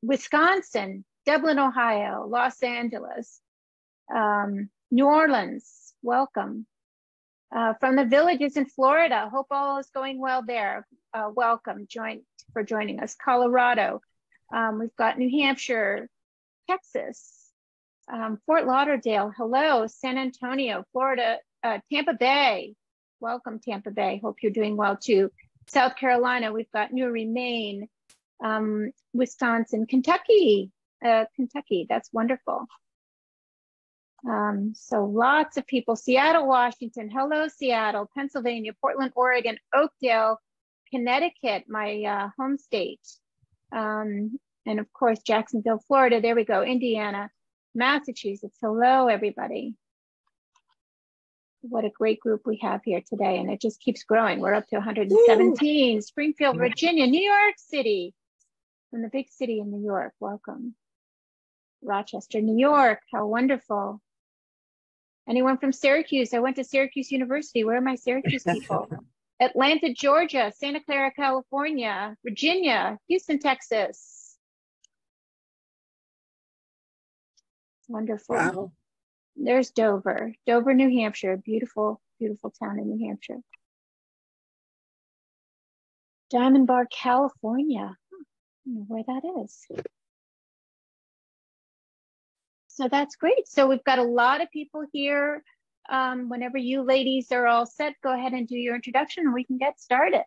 Wisconsin, Dublin, Ohio, Los Angeles, New Orleans, welcome. From the villages in Florida, hope all is going well there. Welcome for joining us. Colorado, we've got New Hampshire, Texas, Fort Lauderdale, hello, San Antonio, Florida, Tampa Bay, welcome Tampa Bay, hope you're doing well too. South Carolina, we've got Newry, Maine, Wisconsin, Kentucky, that's wonderful. So lots of people, Seattle, Washington, hello Seattle, Pennsylvania, Portland, Oregon, Oakdale, Connecticut, my home state. And of course, Jacksonville, Florida, there we go, Indiana, Massachusetts, hello everybody. What a great group we have here today, and it just keeps growing. We're up to 117, Springfield, Virginia, New York City, from the big city in New York, welcome. Rochester, New York, how wonderful. Anyone from Syracuse? I went to Syracuse University. Where are my Syracuse people? Atlanta, Georgia, Santa Clara, California, Virginia, Houston, Texas. Wonderful. Wow. There's Dover, New Hampshire, beautiful, beautiful town in New Hampshire. Diamond Bar, California. I don't know where that is. So that's great. So we've got a lot of people here. Whenever you ladies are all set, go ahead and do your introduction and we can get started.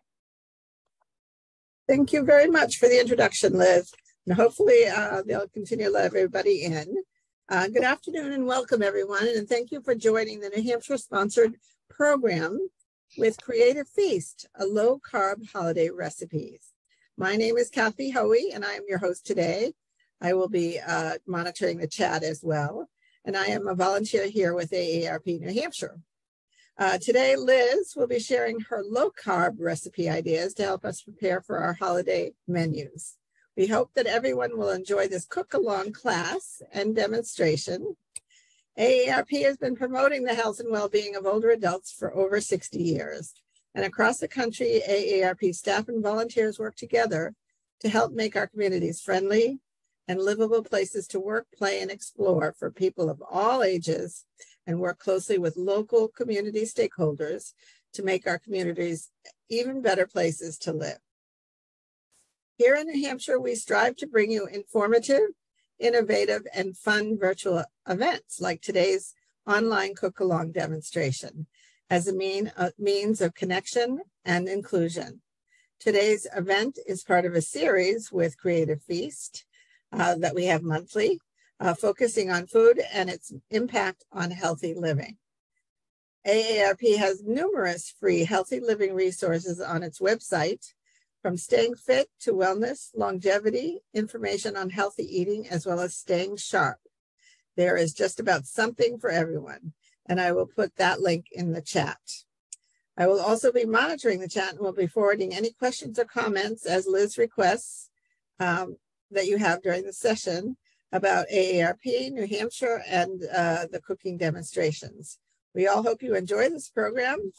Thank you very much for the introduction, Liz. And hopefully they'll continue to let everybody in. Good afternoon and welcome everyone. And thank you for joining the New Hampshire sponsored program with Creative Feast, a low carb holiday recipes. My name is Kathy Hoey and I am your host today. I will be monitoring the chat as well. And I am a volunteer here with AARP New Hampshire. Today, Liz will be sharing her low carb recipe ideas to help us prepare for our holiday menus. We hope that everyone will enjoy this cook-along class and demonstration. AARP has been promoting the health and well-being of older adults for over 60 years. And across the country, AARP staff and volunteers work together to help make our communities friendly and livable places to work, play, and explore for people of all ages, and work closely with local community stakeholders to make our communities even better places to live. Here in New Hampshire, we strive to bring you informative, innovative, and fun virtual events like today's online cook-along demonstration as a means of connection and inclusion. Today's event is part of a series with Creative Feast that we have monthly, focusing on food and its impact on healthy living. AARP has numerous free healthy living resources on its website, from staying fit to wellness, longevity, information on healthy eating, as well as staying sharp. There is just about something for everyone, and I will put that link in the chat. I will also be monitoring the chat and will be forwarding any questions or comments as Liz requests that you have during the session about AARP, New Hampshire, and the cooking demonstrations. We all hope you enjoy this program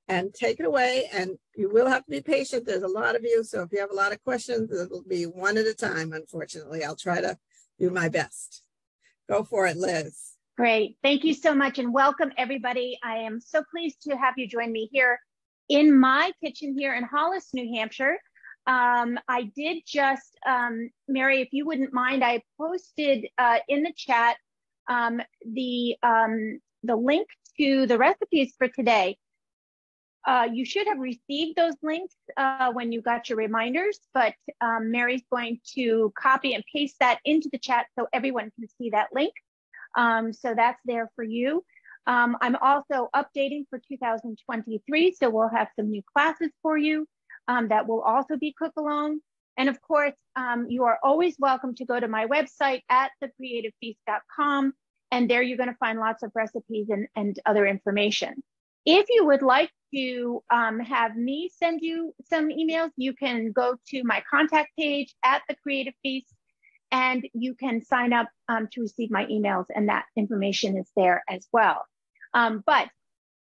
and take it away. And you will have to be patient. There's a lot of you. So if you have a lot of questions, it'll be one at a time, unfortunately. I'll try to do my best. Go for it, Liz. Great. Thank you so much and welcome everybody. I am so pleased to have you join me here in my kitchen here in Hollis, New Hampshire. I did just, Mary, if you wouldn't mind, I posted in the chat the link to the recipes for today. You should have received those links when you got your reminders, but Mary's going to copy and paste that into the chat so everyone can see that link. So that's there for you. I'm also updating for 2023, so we'll have some new classes for you. That will also be cook along. And of course, you are always welcome to go to my website at thecreativefeast.com. And there you're going to find lots of recipes and other information. If you would like to have me send you some emails, you can go to my contact page at the Creative Feast and you can sign up to receive my emails, and that information is there as well. But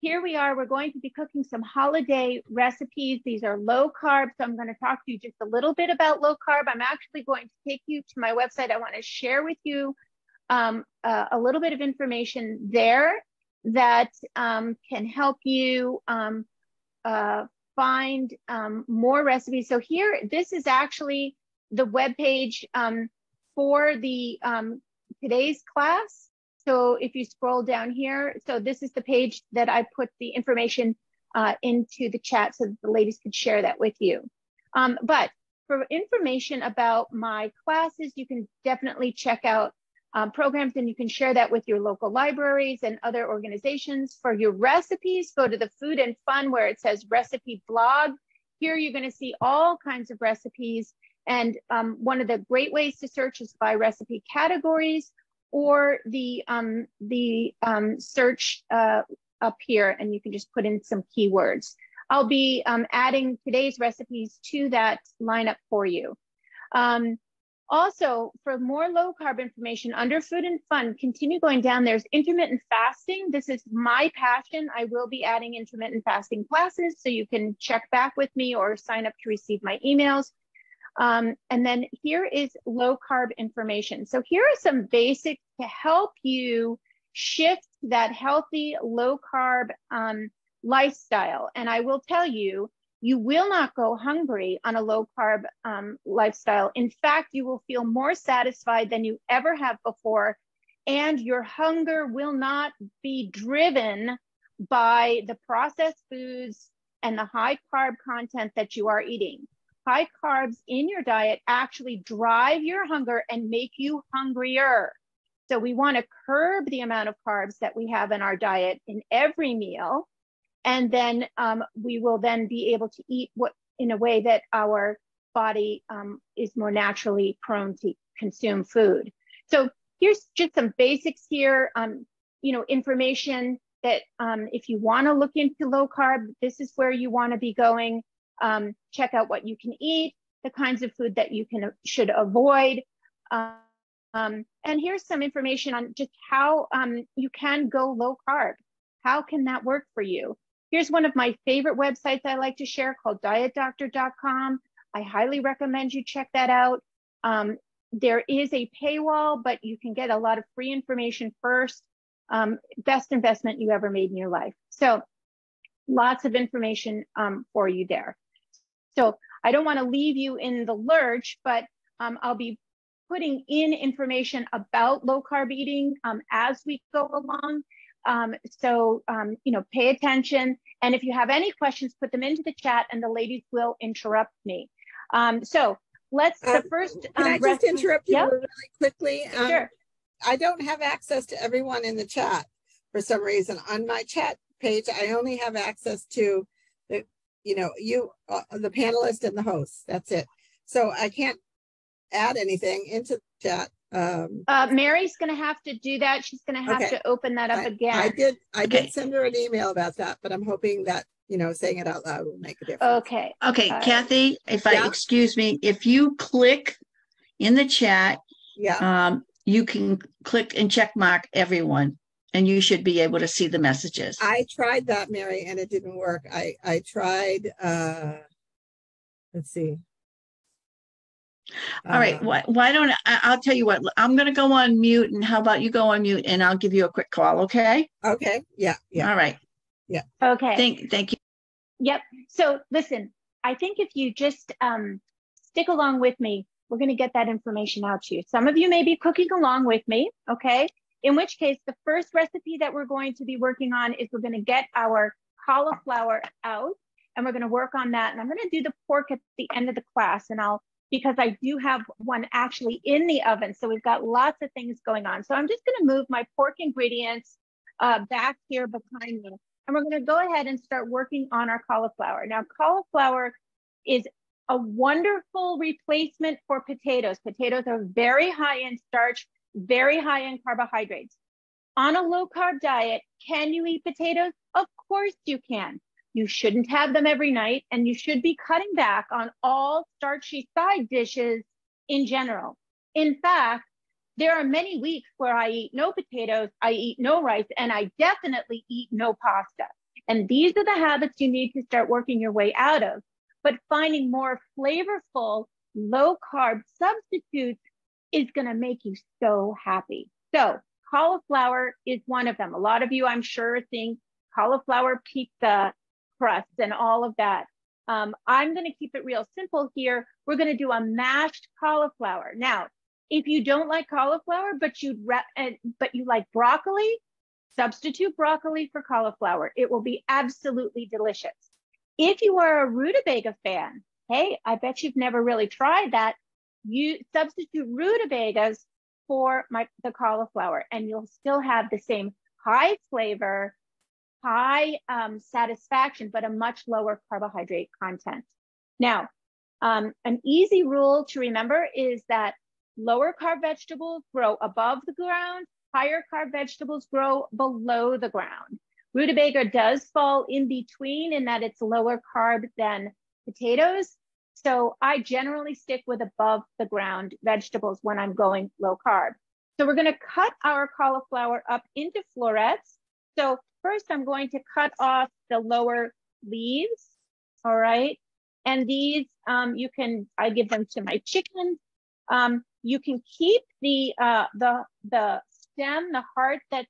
here we are. We're going to be cooking some holiday recipes. These are low carb. So I'm going to talk to you just a little bit about low carb. I'm actually going to take you to my website. I want to share with you a little bit of information there that can help you find more recipes. So here, this is actually the webpage for the today's class. So if you scroll down here, so this is the page that I put the information into the chat so that the ladies could share that with you. But for information about my classes, you can definitely check out programs, and you can share that with your local libraries and other organizations. For your recipes, go to the Food and Fun where it says recipe blog. Here you're going to see all kinds of recipes. And one of the great ways to search is by recipe categories, or the search up here, and you can just put in some keywords. I'll be adding today's recipes to that lineup for you. Also, for more low carb information under Food and Fun, continue going down. There's intermittent fasting. This is my passion. I will be adding intermittent fasting classes, so you can check back with me or sign up to receive my emails. And then here is low carb information. So here are some basics to help you shift that healthy low carb lifestyle. And I will tell you, you will not go hungry on a low carb lifestyle. In fact, you will feel more satisfied than you ever have before. And your hunger will not be driven by the processed foods and the high carb content that you are eating. High carbs in your diet actually drive your hunger and make you hungrier. So we want to curb the amount of carbs that we have in our diet in every meal. And then we will then be able to eat in a way that our body is more naturally prone to consume food. So here's just some basics here, information that if you want to look into low carb, this is where you want to be going. Check out what you can eat, the kinds of food that you should avoid. And here's some information on just how you can go low carb. How can that work for you? Here's one of my favorite websites I like to share called dietdoctor.com. I highly recommend you check that out. There is a paywall, but you can get a lot of free information first. Best investment you ever made in your life. So lots of information for you there. So I don't want to leave you in the lurch, but I'll be putting in information about low carb eating as we go along. So pay attention. And if you have any questions, put them into the chat and the ladies will interrupt me. So let's, the first- Can I just interrupt you really quickly? Sure. I don't have access to everyone in the chat for some reason. On my chat page, I only have access to the, the panelists and the hosts. That's it. So I can't add anything into the chat. Mary's going to have to do that. She's going to have to open that up again. I did send her an email about that, but I'm hoping that, saying it out loud will make a difference. Okay. Kathy, excuse me, if you click in the chat, you can click and check mark everyone, and you should be able to see the messages. I tried that, Mary, and it didn't work. I tried, let's see. All right. Why don't I'll tell you what, I'm going to go on mute, and how about you go on mute and I'll give you a quick call. Okay. Okay. Yeah. All right. Yeah. Okay. Thank you. Yep. So listen, I think if you just stick along with me, we're going to get that information out to you. Some of you may be cooking along with me. Okay. In which case, the first recipe that we're going to be working on is we're going to get our cauliflower out, and we're going to work on that. And I'm going to do the pork at the end of the class, and because I do have one actually in the oven. So we've got lots of things going on. So I'm just going to move my pork ingredients back here behind me. And we're going to go ahead and start working on our cauliflower. Now, cauliflower is a wonderful replacement for potatoes. Potatoes are very high in starch, very high in carbohydrates. On a low carb diet, can you eat potatoes? Of course you can. You shouldn't have them every night, and you should be cutting back on all starchy side dishes in general. In fact, there are many weeks where I eat no potatoes, I eat no rice, and I definitely eat no pasta. And these are the habits you need to start working your way out of. But finding more flavorful, low carb substitutes is going to make you so happy. So cauliflower is one of them. A lot of you, I'm sure, are seeing cauliflower pizza crust and all of that. I'm going to keep it real simple here. We're going to do a mashed cauliflower. Now, if you don't like cauliflower, but you like broccoli, substitute broccoli for cauliflower. It will be absolutely delicious. If you are a rutabaga fan, hey, I bet you've never really tried that. You substitute rutabagas for the cauliflower, and you'll still have the same high flavor, high satisfaction, but a much lower carbohydrate content. Now, an easy rule to remember is that lower carb vegetables grow above the ground, higher carb vegetables grow below the ground. Rutabaga does fall in between in that it's lower carb than potatoes. So I generally stick with above the ground vegetables when I'm going low carb. So we're going to cut our cauliflower up into florets. So first I'm going to cut off the lower leaves. All right. And these, I give them to my chickens. You can keep the stem, the heart that's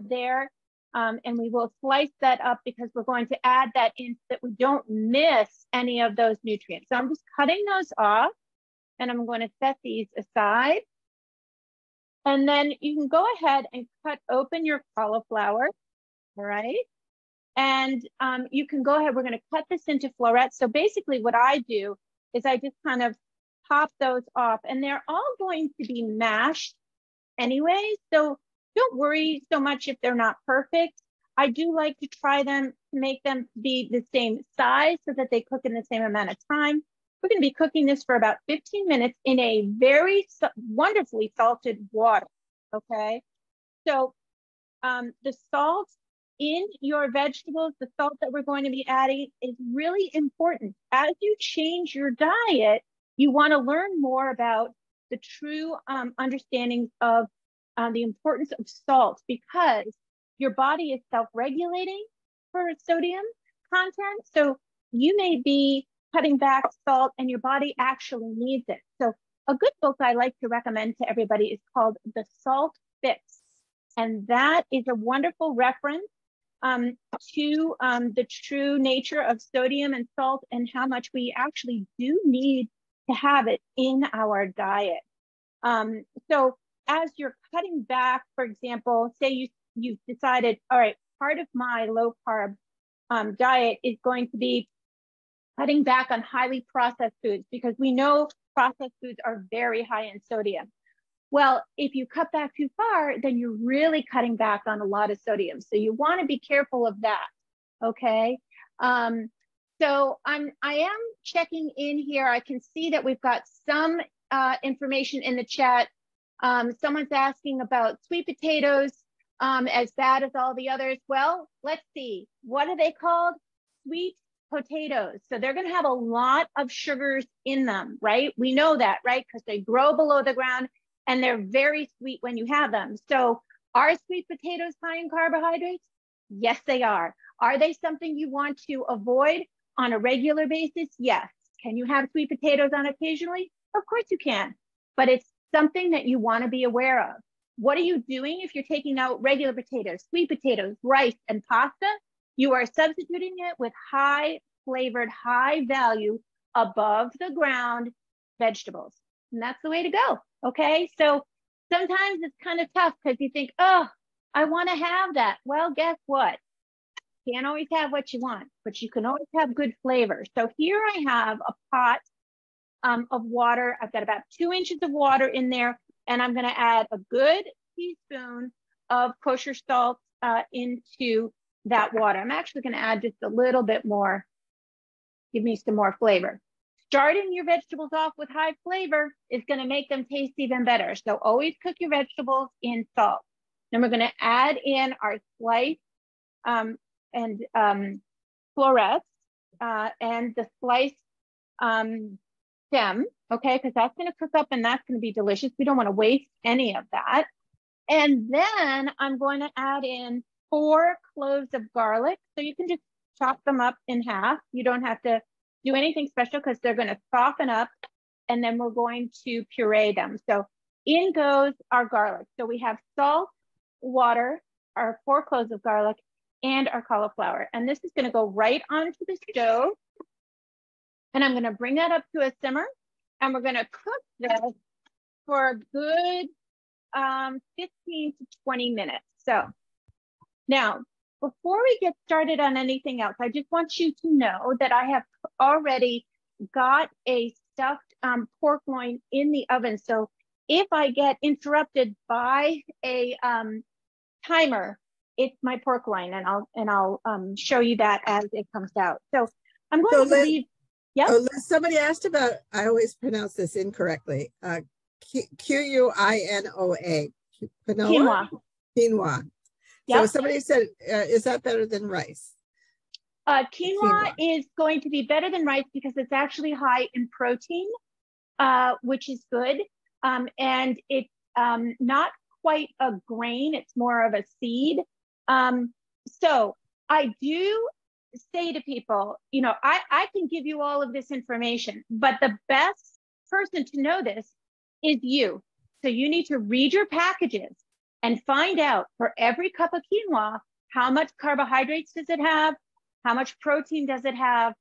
there, and we will slice that up because we're going to add that in so that we don't miss any of those nutrients. So I'm just cutting those off, and I'm going to set these aside. And then you can go ahead and cut open your cauliflower, all right? And you can go ahead, we're going to cut this into florets. So basically what I do is I just kind of pop those off, and they're all going to be mashed anyway. So don't worry so much if they're not perfect. I do like to try them to make them be the same size so that they cook in the same amount of time. We're going to be cooking this for about 15 minutes in a very wonderfully salted water, okay? So the salt in your vegetables, the salt that we're going to be adding is really important. As you change your diet, you want to learn more about the true understandings of the importance of salt, because your body is self-regulating for sodium content. So you may be cutting back salt and your body actually needs it. So a good book I like to recommend to everybody is called The Salt Fix. And that is a wonderful reference to the true nature of sodium and salt and how much we actually do need to have it in our diet. So as you're cutting back, for example, say you've decided, all right, part of my low carb diet is going to be cutting back on highly processed foods, because we know processed foods are very high in sodium. Well, if you cut back too far, then you're really cutting back on a lot of sodium. So you want to be careful of that, okay? So I am checking in here. I can see that we've got some information in the chat. Someone's asking about sweet potatoes, as bad as all the others. Well, let's see. What are they called? Sweet potatoes. So they're going to have a lot of sugars in them, right? We know that, right? Because they grow below the ground and they're very sweet when you have them. So are sweet potatoes high in carbohydrates? Yes, they are. Are they something you want to avoid on a regular basis? Yes. Can you have sweet potatoes on occasionally? Of course you can, but it's something that you want to be aware of. What are you doing if you're taking out regular potatoes, sweet potatoes, rice, and pasta? You are substituting it with high flavored, high value, above the ground vegetables. And that's the way to go, okay? So sometimes it's kind of tough because you think, oh, I want to have that. Well, guess what? You can't always have what you want, but you can always have good flavor. So here I have a pot of water. I've got about 2 inches of water in there, and I'm going to add a good teaspoon of kosher salt into that water. I'm actually going to add just a little bit more, give me some more flavor. Starting your vegetables off with high flavor is going to make them taste even better. So always cook your vegetables in salt. Then we're going to add in our sliced and florets and the sliced stem, okay, because that's going to cook up and that's going to be delicious. We don't want to waste any of that. And then I'm going to add in 4 cloves of garlic. So you can just chop them up in half. You don't have to do anything special because they're going to soften up, and then we're going to puree them. So in goes our garlic. So we have salt, water, our 4 cloves of garlic, and our cauliflower. And this is going to go right onto the stove. And I'm going to bring that up to a simmer, and we're going to cook this for a good 15 to 20 minutes. So now, before we get started on anything else, I just want you to know that I have already got a stuffed pork loin in the oven. So if I get interrupted by a timer, it's my pork loin, and I'll show you that as it comes out. So I'm going to leave. Yeah. Oh, somebody asked about, I always pronounce this incorrectly. Quinoa. Quinoa. Quinoa. So somebody said, is that better than rice? Quinoa is going to be better than rice because it's actually high in protein, which is good. And it's not quite a grain, it's more of a seed. So I do say to people, you know, I can give you all of this information, but the best person to know this is you. So you need to read your packages and find out for every cup of quinoa, how much carbohydrates does it have? How much protein does it have?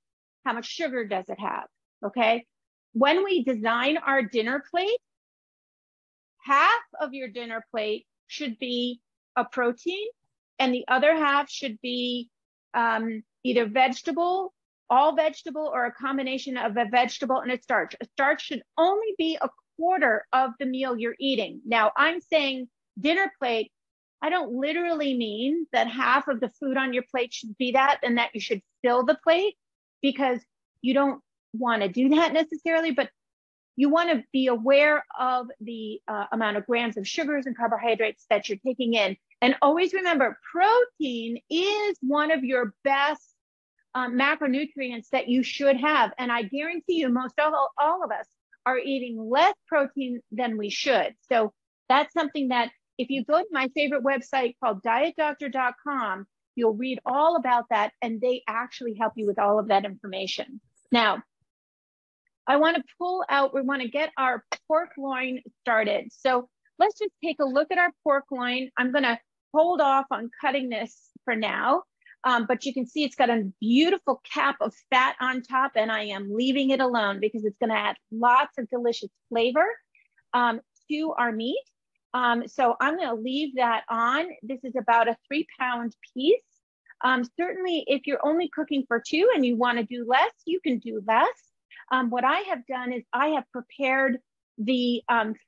How much sugar does it have? Okay. When we design our dinner plate, half of your dinner plate should be a protein, and the other half should be either vegetable, all vegetable, or a combination of a vegetable and a starch. A starch should only be a quarter of the meal you're eating. Now, I'm saying dinner plate, I don't literally mean that half of the food on your plate should be that and that you should fill the plate, because you don't want to do that necessarily, but you want to be aware of the amount of grams of sugars and carbohydrates that you're taking in. And always remember, protein is one of your best macronutrients that you should have. And I guarantee you, most all of us are eating less protein than we should. So that's something that if you go to my favorite website called dietdoctor.com, you'll read all about that, and they actually help you with all of that information. Now, I want to pull out, we want to get our pork loin started. So let's just take a look at our pork loin. I'm going to hold off on cutting this for now, but you can see it's got a beautiful cap of fat on top, and I am leaving it alone because it's going to add lots of delicious flavor to our meat. So I'm going to leave that on. This is about a 3-pound piece. Certainly, if you're only cooking for 2 and you want to do less, you can do less. What I have done is I have prepared the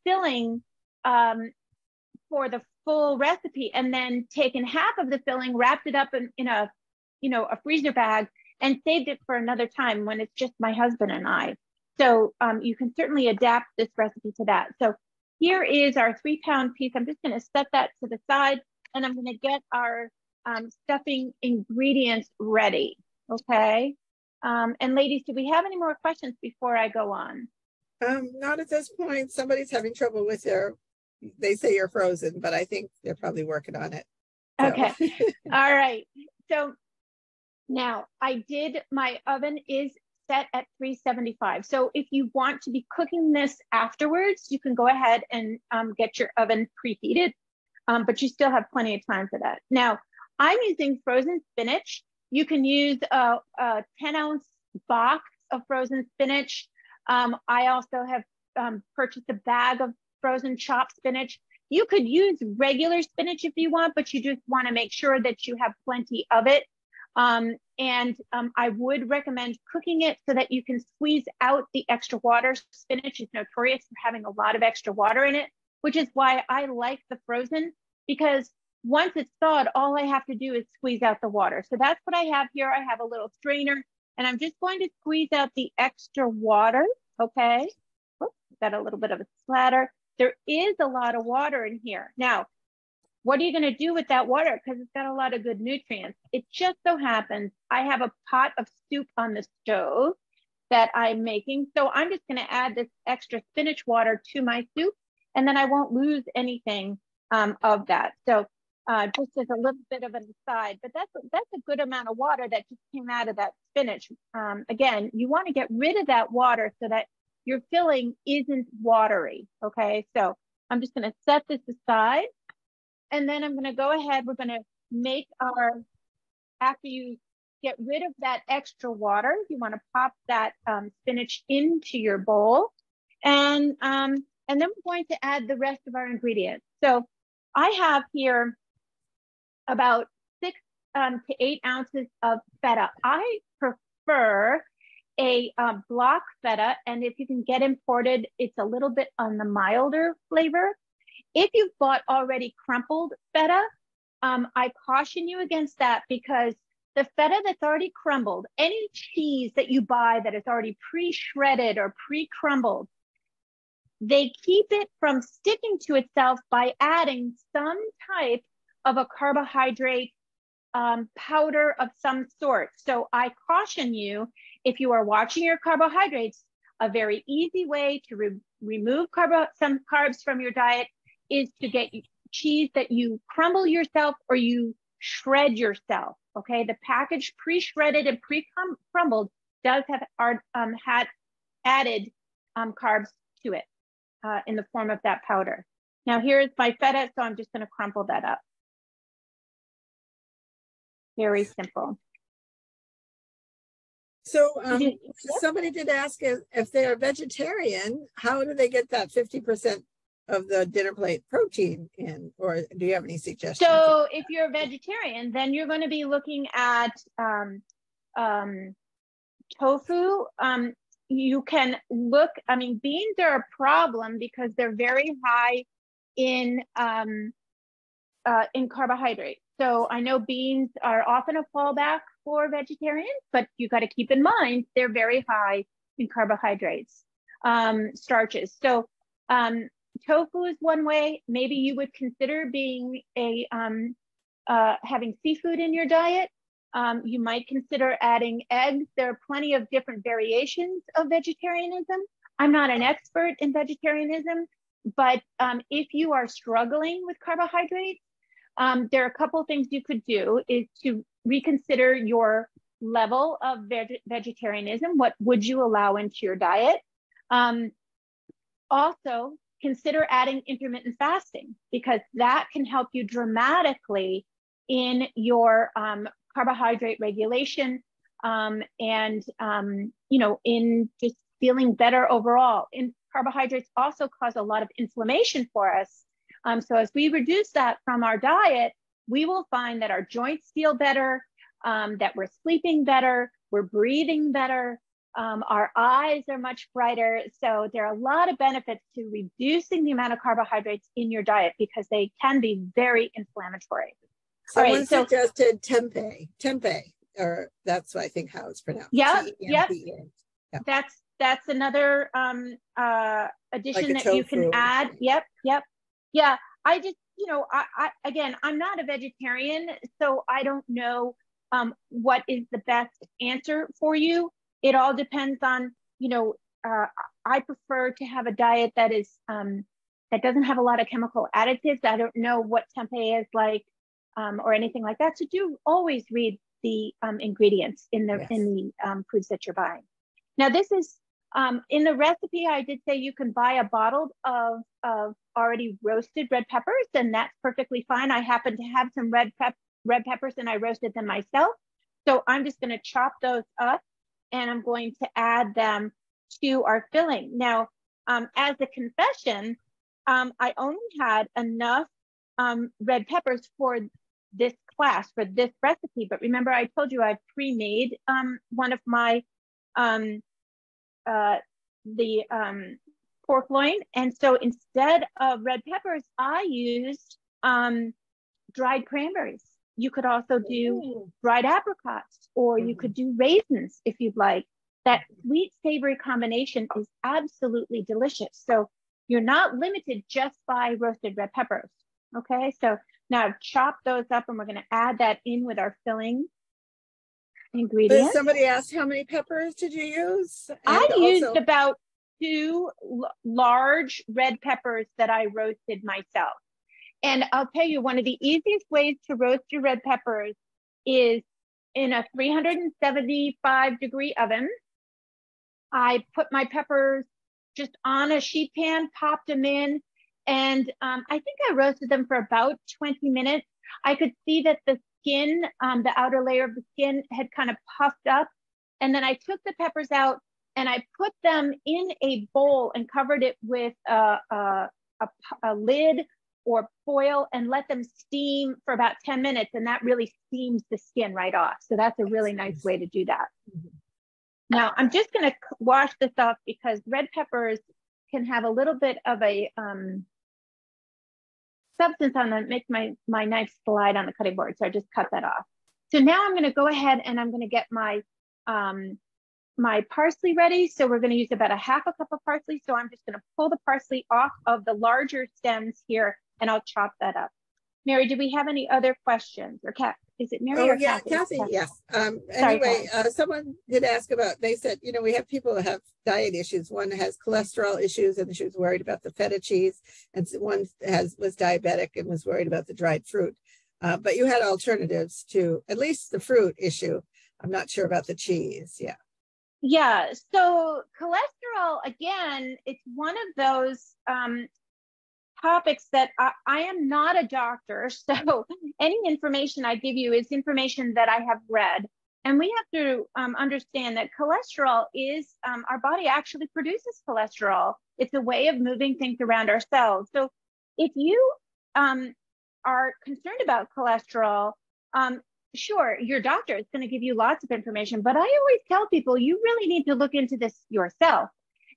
filling for the full recipe, and then taken half of the filling, wrapped it up in a freezer bag, and saved it for another time when it's just my husband and I. So you can certainly adapt this recipe to that. So here is our 3-pound piece. I'm just going to set that to the side, and I'm going to get our stuffing ingredients ready. Okay. And ladies, do we have any more questions before I go on? Not at this point. Somebody's having trouble with they say you're frozen, but I think they're probably working on it. So. Okay. All right. So now my oven is set at 375. So if you want to be cooking this afterwards, you can go ahead and get your oven preheated, but you still have plenty of time for that. Now, I'm using frozen spinach. You can use a 10-ounce box of frozen spinach. I also have purchased a bag of frozen chopped spinach. You could use regular spinach if you want, but you just want to make sure that you have plenty of it. I would recommend cooking it so that you can squeeze out the extra water. Spinach is notorious for having a lot of extra water in it, which is why I like the frozen, because once it's thawed, all I have to do is squeeze out the water. So that's what I have here. I have a little strainer, and I'm just going to squeeze out the extra water. Okay. Oops, got a little bit of a splatter. There is a lot of water in here. Now, what are you going to do with that water? Because it's got a lot of good nutrients. It just so happens I have a pot of soup on the stove that I'm making. So I'm just going to add this extra spinach water to my soup, and then I won't lose anything of that. So just as a little bit of an aside, but that's a good amount of water that just came out of that spinach. Again, you want to get rid of that water so that your filling isn't watery, okay? So I'm just gonna set this aside, and then I'm gonna go ahead, we're gonna make our, after you get rid of that extra water, you wanna pop that spinach into your bowl, and then we're going to add the rest of our ingredients. So I have here about 6 to 8 ounces of feta. I prefer a block feta, and if you can get imported, it's a little bit on the milder flavor. If you've bought already crumpled feta, I caution you against that, because the feta that's already crumbled, any cheese that you buy that is already pre-shredded or pre-crumbled, they keep it from sticking to itself by adding some type of a carbohydrate powder of some sort. So I caution you, if you are watching your carbohydrates, a very easy way to remove some carbs from your diet is to get cheese that you crumble yourself or you shred yourself. Okay, the package pre-shredded and pre-crumbled does have had added carbs to it in the form of that powder. Now here's my feta, so I'm just going to crumple that up. Very simple. So somebody did ask if they're vegetarian, how do they get that 50% of the dinner plate protein in, or do you have any suggestions? So if you're a vegetarian, then you're going to be looking at tofu. You can look, I mean, beans are a problem because they're very high in carbohydrates. So I know beans are often a fallback for vegetarians, but you got to keep in mind they're very high in carbohydrates, starches. So tofu is one way. Maybe you would consider being having seafood in your diet. You might consider adding eggs. There are plenty of different variations of vegetarianism. I'm not an expert in vegetarianism, but if you are struggling with carbohydrates, there are a couple of things you could do is to reconsider your level of vegetarianism. What would you allow into your diet? Also, consider adding intermittent fasting, because that can help you dramatically in your carbohydrate regulation and you know, in just feeling better overall. And carbohydrates also cause a lot of inflammation for us. So as we reduce that from our diet, we will find that our joints feel better, that we're sleeping better, we're breathing better, our eyes are much brighter. So there are a lot of benefits to reducing the amount of carbohydrates in your diet because they can be very inflammatory. Someone suggested tempeh, or that's what I think how it's pronounced. Yeah, yeah. That's another addition like that you can add. Yep. Yeah, I just, you know, again, I'm not a vegetarian, so I don't know what is the best answer for you. It all depends on, you know, I prefer to have a diet that is that doesn't have a lot of chemical additives. I don't know what tempeh is like or anything like that. So do always read the ingredients in the foods that you're buying. Now this is in the recipe, I did say you can buy a bottle of already roasted red peppers, and that's perfectly fine. I happen to have some red peppers and I roasted them myself. So I'm just going to chop those up and I'm going to add them to our filling. Now, as a confession, I only had enough red peppers for this class, for this recipe. But remember, I told you I pre-made one of my pork loin. And so instead of red peppers, I used dried cranberries. You could also do dried apricots, or you could do raisins if you'd like. That sweet savory combination is absolutely delicious. So you're not limited just by roasted red peppers. Okay, so now chop those up and we're going to add that in with our filling ingredients. But somebody asked, how many peppers did you use? And I used about 2 large red peppers that I roasted myself. And I'll tell you, one of the easiest ways to roast your red peppers is in a 375-degree oven. I put my peppers just on a sheet pan, popped them in, and I think I roasted them for about 20 minutes. I could see that the skin, the outer layer of the skin had kind of puffed up. And then I took the peppers out and I put them in a bowl and covered it with a lid or foil and let them steam for about 10 minutes. And that really steams the skin right off. So that's a really nice way to do that. Now I'm just going to wash this off because red peppers can have a little bit of a substance on them, make my knife slide on the cutting board. So I just cut that off. So now I'm going to go ahead and I'm going to get my my parsley ready. So we're going to use about a half a cup of parsley. So I'm just going to pull the parsley off of the larger stems here and I'll chop that up. Mary, do we have any other questions? Or Kat? Is it Mary or yeah, Kathy? Kathy, yes. Anyway, someone did ask about, they said, you know, we have people who have diet issues. One has cholesterol issues and she was worried about the feta cheese. And one was diabetic and was worried about the dried fruit. But you had alternatives to at least the fruit issue. I'm not sure about the cheese. Yeah. Yeah. So cholesterol, again, it's one of those topics that I am not a doctor. So any information I give you is information that I have read. And we have to understand that cholesterol is, our body actually produces cholesterol. It's a way of moving things around our cells. So if you are concerned about cholesterol, sure, your doctor is going to give you lots of information, but I always tell people you really need to look into this yourself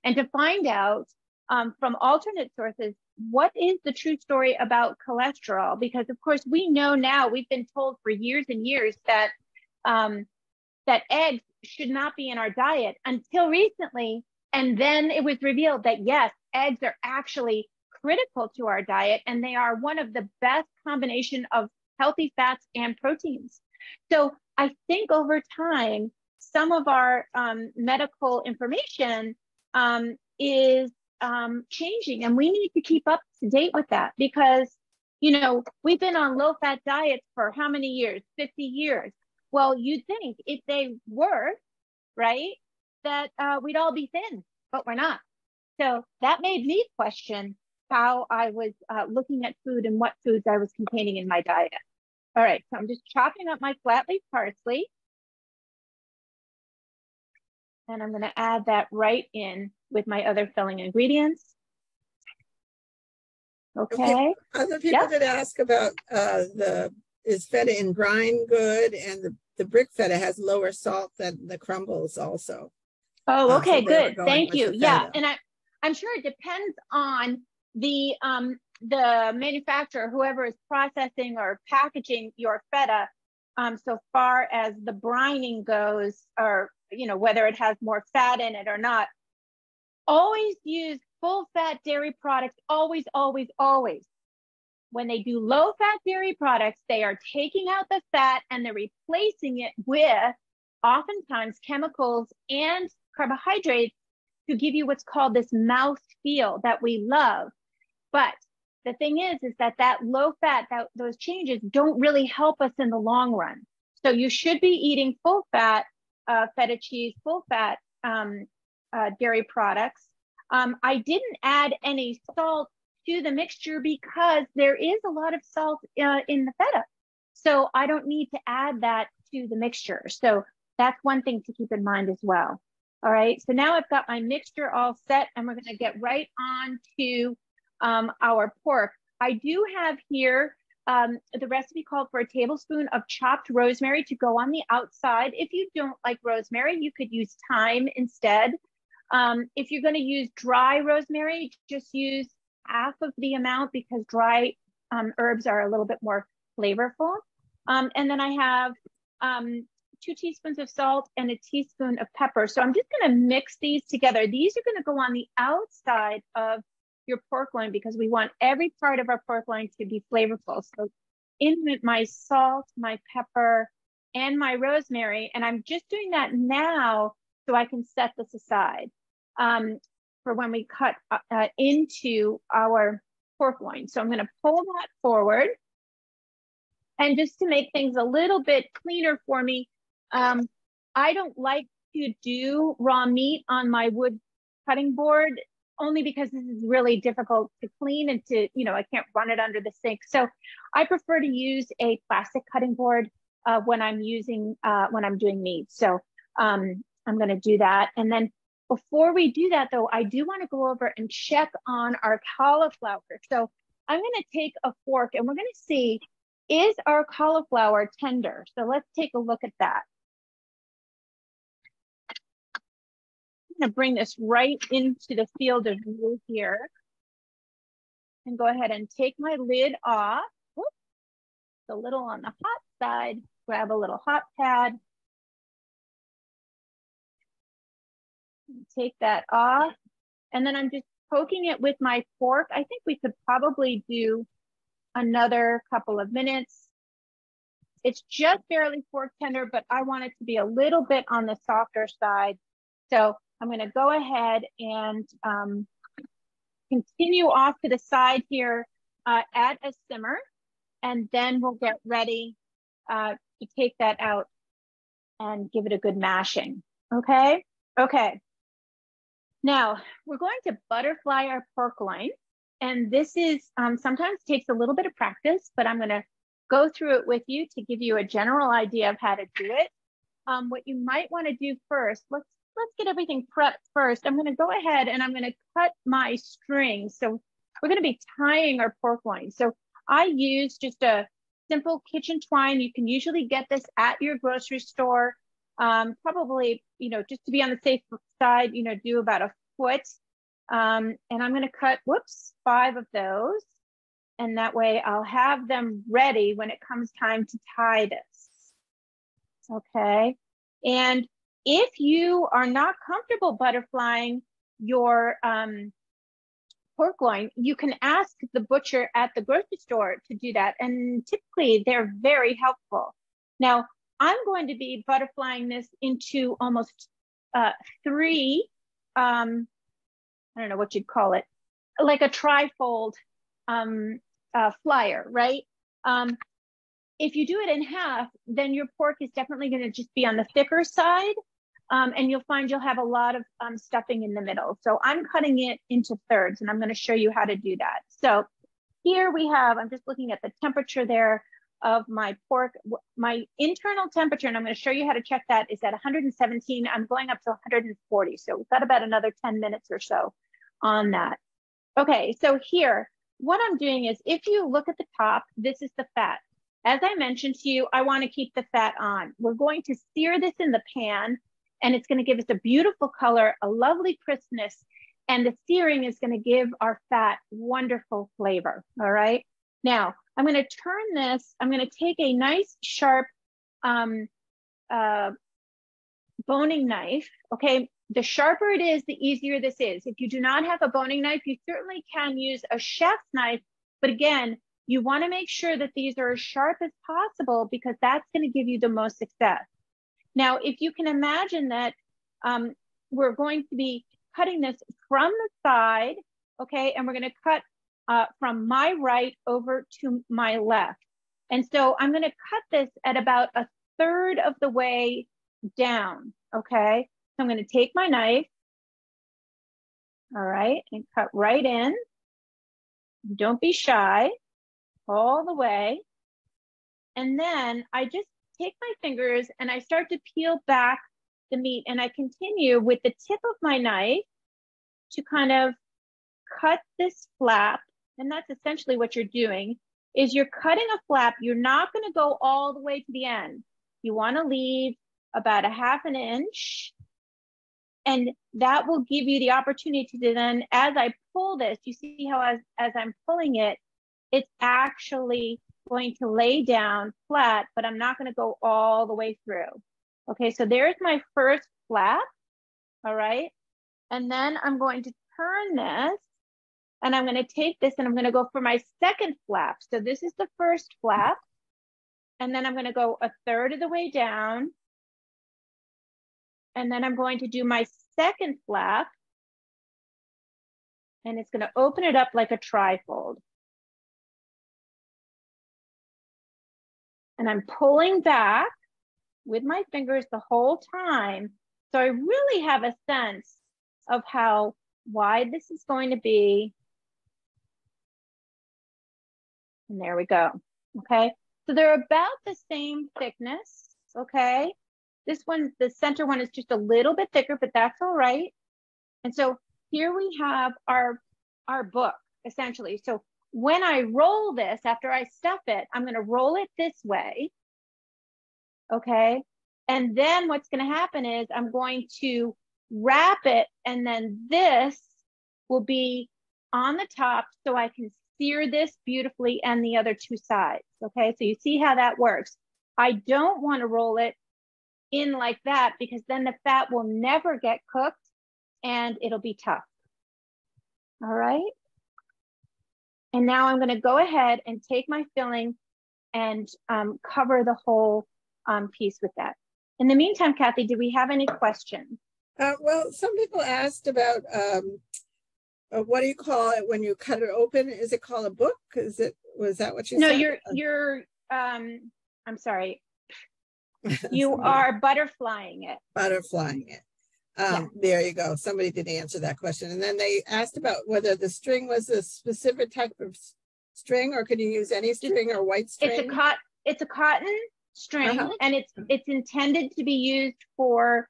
and to find out from alternate sources, what is the true story about cholesterol? Because of course we know now, we've been told for years and years that that eggs should not be in our diet until recently. And then it was revealed that yes, eggs are actually critical to our diet and they are one of the best combination of healthy fats and proteins. So I think over time, some of our medical information is changing and we need to keep up to date with that because, you know, we've been on low fat diets for how many years? 50 years. Well, you'd think if they were, right, that we'd all be thin, but we're not. So that made me question how I was looking at food and what foods I was containing in my diet. All right, so I'm just chopping up my flat leaf parsley. And I'm going to add that right in with my other filling ingredients. Okay. Other people did ask about is feta in brine good? And the brick feta has lower salt than the crumbles also. Oh, okay, so good. Thank you. Yeah, and I'm sure it depends on the manufacturer, whoever is processing or packaging your feta, so far as the brining goes, or you know, whether it has more fat in it or not. Always use full fat dairy products, always, always, always. When they do low fat dairy products, they are taking out the fat and they're replacing it with oftentimes chemicals and carbohydrates to give you what's called this mouth feel that we love. But the thing is that low fat, those changes don't really help us in the long run. So you should be eating full fat feta cheese, full fat dairy products. I didn't add any salt to the mixture because there is a lot of salt in the feta. So I don't need to add that to the mixture. So that's one thing to keep in mind as well. All right, so now I've got my mixture all set and we're gonna get right on to our pork. I do have here, the recipe called for a tablespoon of chopped rosemary to go on the outside. If you don't like rosemary, you could use thyme instead. If you're going to use dry rosemary, just use half of the amount because dry herbs are a little bit more flavorful. And then I have 2 teaspoons of salt and a teaspoon of pepper. So I'm just going to mix these together. These are going to go on the outside of your pork loin because we want every part of our pork loin to be flavorful. So in with my salt, my pepper, and my rosemary, and I'm just doing that now so I can set this aside for when we cut into our pork loin. So I'm going to pull that forward. And just to make things a little bit cleaner for me, I don't like to do raw meat on my wood cutting board, only because this is really difficult to clean and to, I can't run it under the sink. So I prefer to use a plastic cutting board when I'm doing meat. So I'm going to do that. And then before we do that though, I do want to go over and check on our cauliflower. So I'm going to take a fork and we're going to see, is our cauliflower tender? So let's take a look at that. I'm going to bring this right into the field of view here and go ahead and take my lid off. Whoops. It's a little on the hot side. Grab a little hot pad. Take that off. And then I'm just poking it with my fork. I think we could probably do another couple of minutes. It's just barely fork tender, but I want it to be a little bit on the softer side. So I'm going to go ahead and continue off to the side here at a simmer, and then we'll get ready to take that out and give it a good mashing. Okay? Okay. Now we're going to butterfly our pork loin, and this is sometimes takes a little bit of practice, but I'm going to go through it with you to give you a general idea of how to do it. What you might want to do first, let's get everything prepped first. I'm going to go ahead and I'm going to cut my string. So we're going to be tying our pork loin. So I use just a simple kitchen twine. You can usually get this at your grocery store. Probably, just to be on the safe side, do about a foot. And I'm going to cut, 5 of those. And that way I'll have them ready when it comes time to tie this. Okay. And if you are not comfortable butterflying your pork loin, you can ask the butcher at the grocery store to do that. And typically they're very helpful. Now, I'm going to be butterflying this into almost 3, I don't know what you'd call it, like a trifold flyer, right? If you do it in half, then your pork is definitely going to just be on the thicker side. And you'll find you'll have a lot of stuffing in the middle. So I'm cutting it into thirds, and I'm going to show you how to do that. So here we have, I'm just looking at the temperature there of my pork. My internal temperature, and I'm going to show you how to check that, is at 117. I'm going up to 140. So we've got about another 10 minutes or so on that. Okay, so here, what I'm doing is, if you look at the top, this is the fat. As I mentioned to you, I want to keep the fat on. We're going to sear this in the pan, and it's going to give us a beautiful color, a lovely crispness, and the searing is going to give our fat wonderful flavor. All right. Now I'm going to turn this. I'm going to take a nice sharp boning knife. Okay. The sharper it is, the easier this is. If you do not have a boning knife, you certainly can use a chef's knife. But again, you want to make sure that these are as sharp as possible, because that's going to give you the most success. Now, if you can imagine that we're going to be cutting this from the side, okay, and we're going to cut from my right over to my left. And so I'm going to cut this at about 1/3 of the way down, okay? So I'm going to take my knife, all right, and cut right in. Don't be shy, all the way. And then I just take my fingers and I start to peel back the meat, and I continue with the tip of my knife to kind of cut this flap. And that's essentially what you're doing, is you're cutting a flap. You're not going to go all the way to the end. You want to leave about 1/2 inch, and that will give you the opportunity to then, as I pull this, you see how as I'm pulling it, it's actually going to lay down flat, but I'm not going to go all the way through. Okay, so there's my first flap, all right? And then I'm going to turn this, and I'm going to take this and I'm going to go for my second flap. So this is the first flap, and then I'm going to go 1/3 of the way down, and then I'm going to do my second flap, and it's going to open it up like a trifold. And I'm pulling back with my fingers the whole time. So I really have a sense of how wide this is going to be. And there we go. Okay. So they're about the same thickness. Okay. This one, the center one is just a little bit thicker, but that's all right. And so here we have our book essentially. So when I roll this, after I stuff it, I'm going to roll it this way. Okay. And then what's going to happen is I'm going to wrap it, and then this will be on the top so I can sear this beautifully and the other two sides. Okay. So you see how that works. I don't want to roll it in like that because then the fat will never get cooked and it'll be tough. All right. And now I'm going to go ahead and take my filling and cover the whole piece with that. In the meantime, Kathy, do we have any questions? Well, some people asked about what do you call it when you cut it open? Is it called a book? Was that what you said? No, you're I'm sorry. You are butterflying it. Butterflying it. There you go. Somebody did answer that question. And then they asked about whether the string was a specific type of string, or could you use any string or white string? It's a cotton string, and it's intended to be used for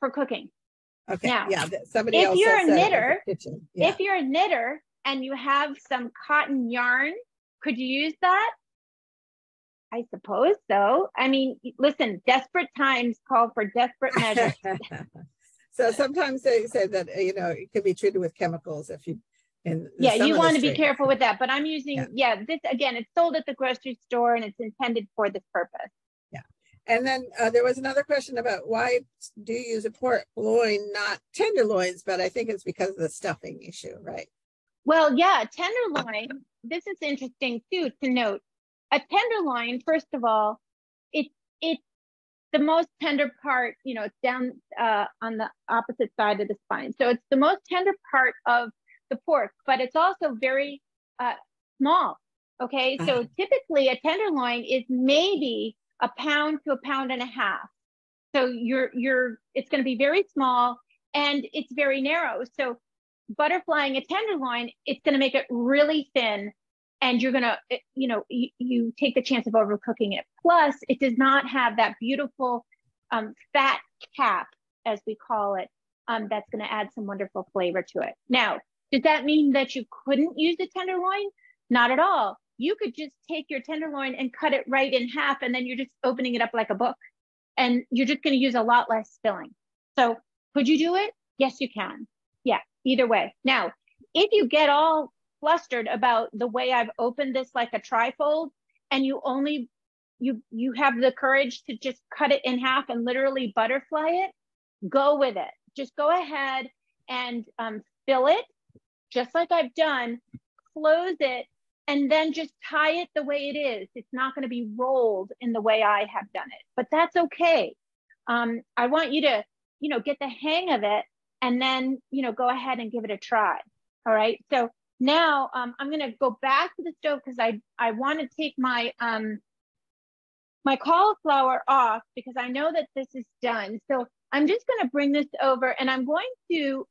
cooking. Okay. Now, yeah. Somebody else. If you're a knitter, yeah. If you're a knitter and you have some cotton yarn, could you use that? I suppose so. I mean, listen, desperate times call for desperate measures. So sometimes they say that, it could be treated with chemicals if you, you want to be careful with that. But I'm using, this again, it's sold at the grocery store and it's intended for this purpose. Yeah. And then there was another question about why do you use a pork loin, not tenderloins, but I think it's because of the stuffing issue, right? Well, yeah, tenderloin, this is interesting too to note. A tenderloin, first of all, it's the most tender part, it's down on the opposite side of the spine. So it's the most tender part of the pork, but it's also very small. Okay, so typically a tenderloin is maybe a pound to a pound and a half. So it's going to be very small and it's very narrow. So butterflying a tenderloin, it's going to make it really thin. And you're going to, you take the chance of overcooking it. Plus, it does not have that beautiful fat cap, as we call it, that's going to add some wonderful flavor to it. Now, does that mean that you couldn't use a tenderloin? Not at all. You could just take your tenderloin and cut it right in half, and then you're just opening it up like a book. And you're just going to use a lot less filling. So could you do it? Yes, you can. Yeah, either way. Now, if you get all flustered about the way I've opened this like a trifold, and you have the courage to just cut it in half and literally butterfly it, go with it. Just go ahead and fill it just like I've done, close it, and then just tie it the way it is. It's not going to be rolled in the way I have done it, but that's okay. I want you to, get the hang of it, and then, go ahead and give it a try. All right. So now I'm going to go back to the stove because I want to take my my cauliflower off because I know that this is done. So I'm just going to bring this over, and I'm going to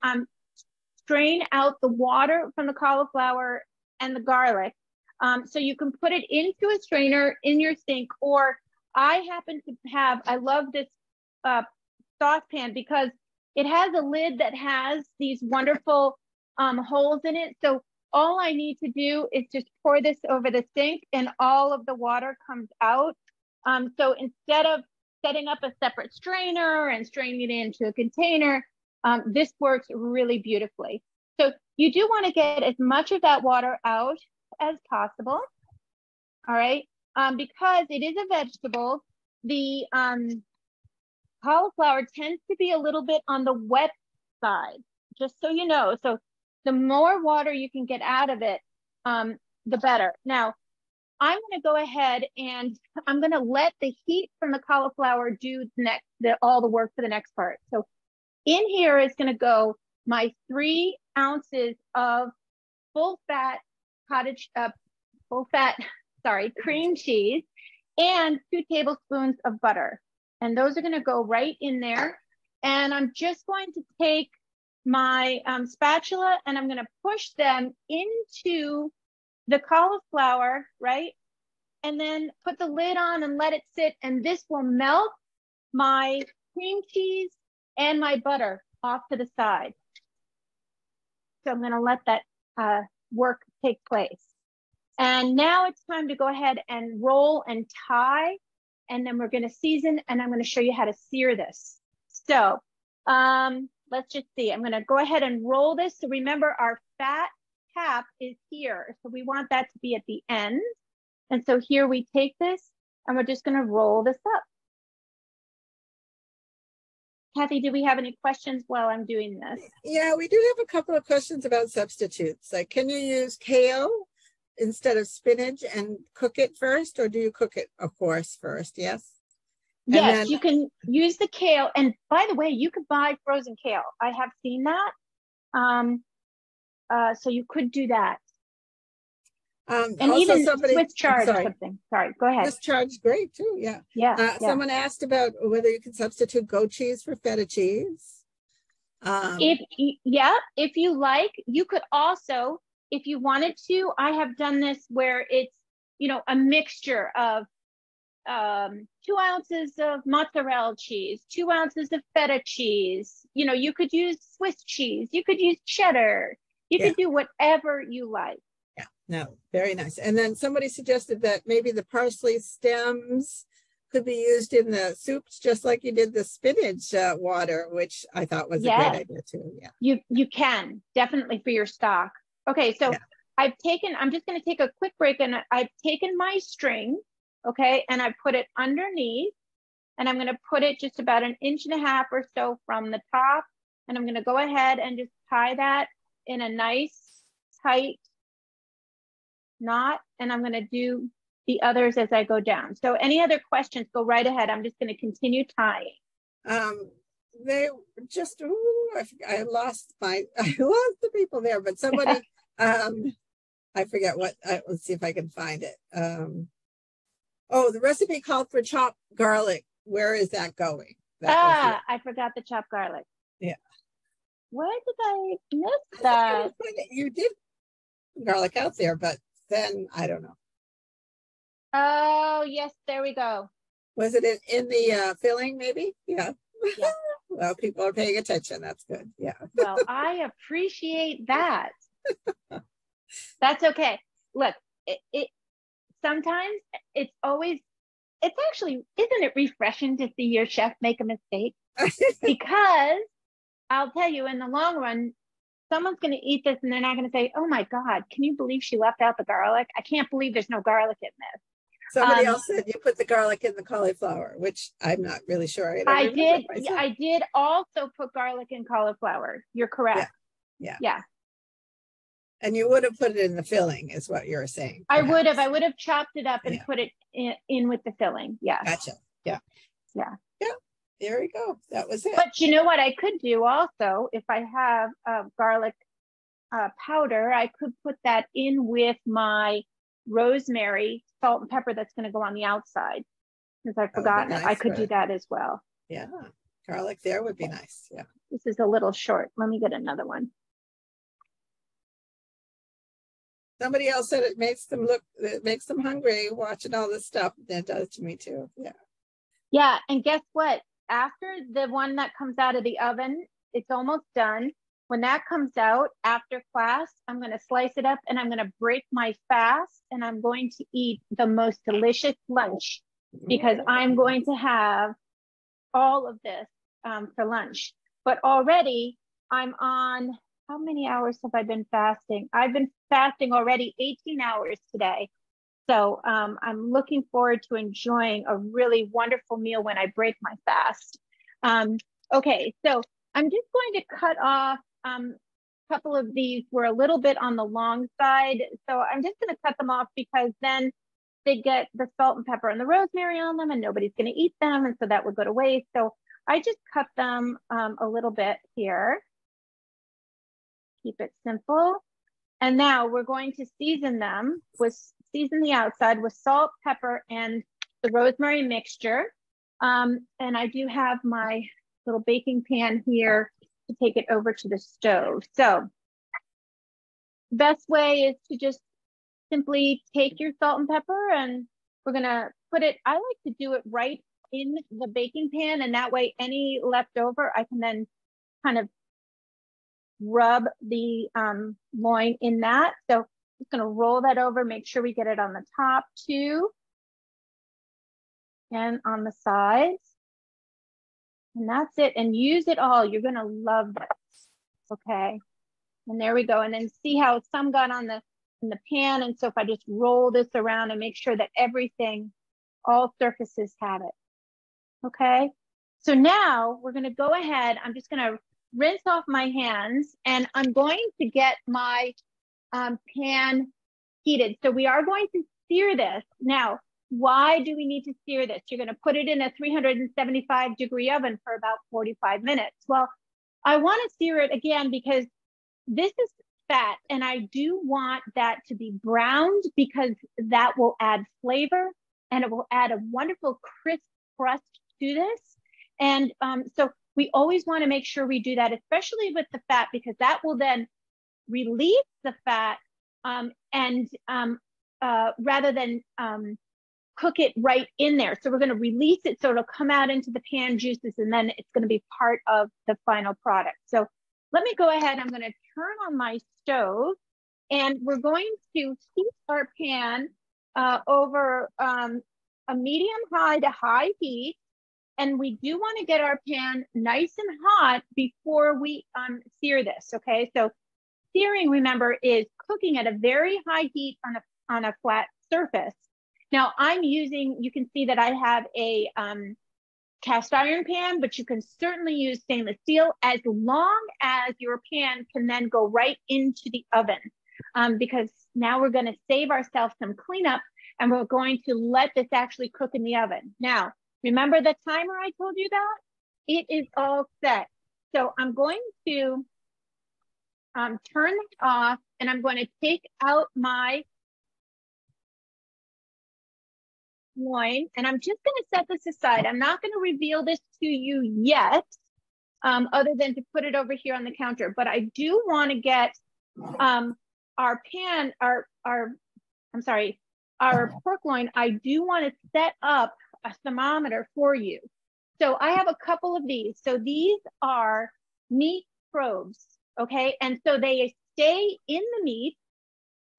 strain out the water from the cauliflower and the garlic. So you can put it into a strainer in your sink, or I happen to have, I love this saucepan because it has a lid that has these wonderful holes in it. So all I need to do is just pour this over the sink and all of the water comes out. So instead of setting up a separate strainer and straining it into a container, this works really beautifully. So you do want to get as much of that water out as possible. All right. Because it is a vegetable, the cauliflower tends to be a little bit on the wet side, just so you know. So the more water you can get out of it, the better. Now, I'm going to go ahead and I'm going to let the heat from the cauliflower do all the work for the next part. So in here is going to go my 3 ounces of full fat cream cheese and 2 tablespoons of butter. And those are going to go right in there. And I'm just going to take my spatula and I'm going to push them into the cauliflower, right? And then put the lid on and let it sit. And this will melt my cream cheese and my butter off to the side. So I'm going to let that work take place. And now it's time to go ahead and roll and tie. And then we're going to season, and I'm going to show you how to sear this. So let's just see. I'm going to go ahead and roll this. So remember, our fat cap is here. So we want that to be at the end. And so here we take this and we're just going to roll this up. Kathy, do we have any questions while I'm doing this? Yeah, we do have a couple of questions about substitutes. Like, can you use kale instead of spinach and cook it first, or do you cook it, of course, first? Yes. Yes, then, you can use the kale. And by the way, you could buy frozen kale. I have seen that. So you could do that. And also even Swiss chard or something. Sorry, go ahead. Swiss chard's great too. Yeah. Yeah. Someone asked about whether you can substitute goat cheese for feta cheese. If you like, you could also, if you wanted to. I have done this where it's, a mixture of 2 ounces of mozzarella cheese, 2 ounces of feta cheese. You could use Swiss cheese. You could use cheddar. You could do whatever you like. Yeah, no, very nice. And then somebody suggested that maybe the parsley stems could be used in the soups, just like you did the spinach water, which I thought was a great idea too. Yeah, you can definitely for your stock. Okay, so I'm just going to take a quick break, and I've taken my string, okay, and I put it underneath, and I'm going to put it just about 1.5 inches or so from the top, and I'm going to go ahead and just tie that in a nice tight knot, and I'm going to do the others as I go down. So any other questions, go right ahead. I'm just going to continue tying. They just, I lost the people there, but somebody, I forget what, let's see if I can find it. The recipe called for chopped garlic. Where is that going? I forgot the chopped garlic. Yeah. Why did I miss that? You did garlic out there, but then I don't know. Oh, yes, there we go. Was it in the filling, maybe? Yeah. Well, people are paying attention. That's good. Yeah. Well, I appreciate that. That's okay. Look, it sometimes it's actually, isn't it refreshing to see your chef make a mistake? Because I'll tell you, in the long run, someone's going to eat this and they're not going to say, oh my God, can you believe she left out the garlic? I can't believe there's no garlic in this. Somebody else said you put the garlic in the cauliflower, which I'm not really sure. I did also put garlic in cauliflower. You're correct. Yeah. And you would have put it in the filling, is what you're saying. Perhaps. I would have chopped it up and put it in with the filling. Yeah. Gotcha. Yeah. There we go. That was it. But you know what I could do also, if I have garlic powder, I could put that in with my rosemary, salt and pepper that's going to go on the outside, because I've forgotten it. I could do that as well. Yeah. Garlic there would be nice. Yeah. This is a little short. Let me get another one. Somebody else said it makes them hungry watching all this stuff. That does to me too. Yeah. Yeah. And guess what? After the one that comes out of the oven, it's almost done. When that comes out after class, I'm going to slice it up and I'm going to break my fast, and I'm going to eat the most delicious lunch, because I'm going to have all of this for lunch. But already I'm on, how many hours have I been fasting? I've been fasting already 18 hours today. So I'm looking forward to enjoying a really wonderful meal when I break my fast. Okay, so I'm just going to cut off a couple of these. Were a little bit on the long side. So I'm just going to cut them off, because then they get the salt and pepper and the rosemary on them and nobody's going to eat them. And so that would go to waste. So I just cut them a little bit here. Keep it simple. And now we're going to season the outside with salt, pepper, and the rosemary mixture. And I do have my little baking pan here to take it over to the stove. So the best way is to just simply take your salt and pepper, and we're gonna put it, I like to do it right in the baking pan, and that way any leftover I can then kind of rub the loin in that. So just gonna roll that over, make sure we get it on the top too, and on the sides. And that's it, and use it all. You're gonna love this, okay? And there we go. And then see how some got on in the pan. And so if I just roll this around and make sure that everything, all surfaces have it, okay? So now we're gonna go ahead, I'm just gonna rinse off my hands, and I'm going to get my pan heated. So we are going to sear this. Now, why do we need to sear this? You're gonna put it in a 375-degree oven for about 45 minutes. Well, I wanna sear it again because this is fat, and I do want that to be browned because that will add flavor and it will add a wonderful crisp crust to this. And so we always wanna make sure we do that, especially with the fat, because that will then release the fat rather than cook it right in there. So we're gonna release it so it'll come out into the pan juices, and then it's gonna be part of the final product. So let me go ahead, I'm gonna turn on my stove, and we're going to heat our pan over a medium high to high heat. And we do wanna get our pan nice and hot before we sear this, okay? So searing, remember, is cooking at a very high heat on a flat surface. Now I'm using, you can see that I have a cast iron pan, but you can certainly use stainless steel as long as your pan can then go right into the oven. Because now we're gonna save ourselves some cleanup, and we're going to let this actually cook in the oven. Now, remember the timer I told you about? It is all set. So I'm going to turn it off, and I'm going to take out my loin, and I'm just going to set this aside. I'm not going to reveal this to you yet, other than to put it over here on the counter. But I do want to get our pork loin. I do want to set up a thermometer for you. So I have a couple of these. So these are meat probes, okay? And so they stay in the meat,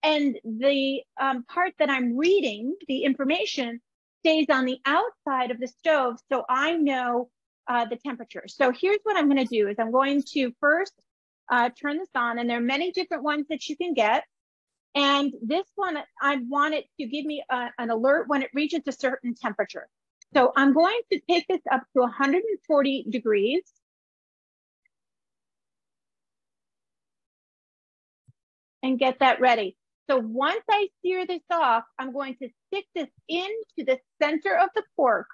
and the part that I'm reading, the information, stays on the outside of the stove, so I know the temperature. So here's what I'm gonna do is I'm going to first turn this on, and there are many different ones that you can get. And this one, I want it to give me an alert when it reaches a certain temperature. So I'm going to take this up to 140 degrees. And get that ready. So once I sear this off, I'm going to stick this into the center of the pork,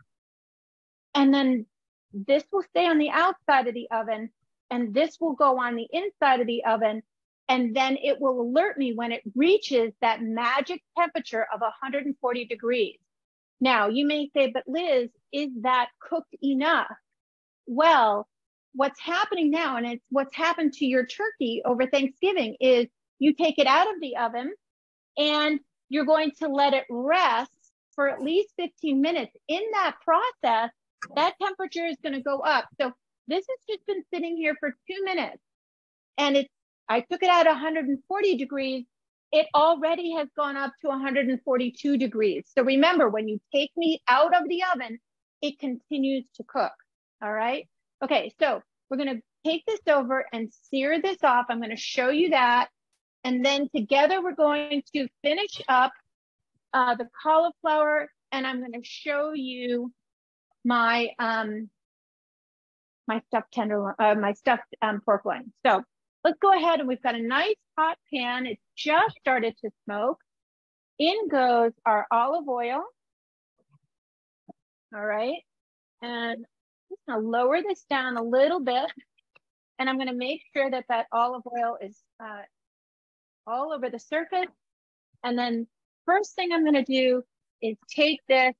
and then this will stay on the outside of the oven, and this will go on the inside of the oven, and then it will alert me when it reaches that magic temperature of 140 degrees. Now, you may say, but Liz, is that cooked enough? Well, what's happening now, and it's what's happened to your turkey over Thanksgiving, is you take it out of the oven and you're going to let it rest for at least 15 minutes. In that process, that temperature is going to go up. So this has just been sitting here for 2 minutes, and I took it out at 140 degrees. It already has gone up to 142 degrees. So remember, when you take meat out of the oven, it continues to cook. All right. Okay. So we're going to take this over and sear this off. I'm going to show you that. And then together we're going to finish up the cauliflower, and I'm going to show you my my stuffed pork loin. So let's go ahead, and we've got a nice hot pan. It's just started to smoke. In goes our olive oil. All right, and I'm just going to lower this down a little bit, And I'm going to make sure that that olive oil is all over the surface. And then first thing I'm going to do is take this.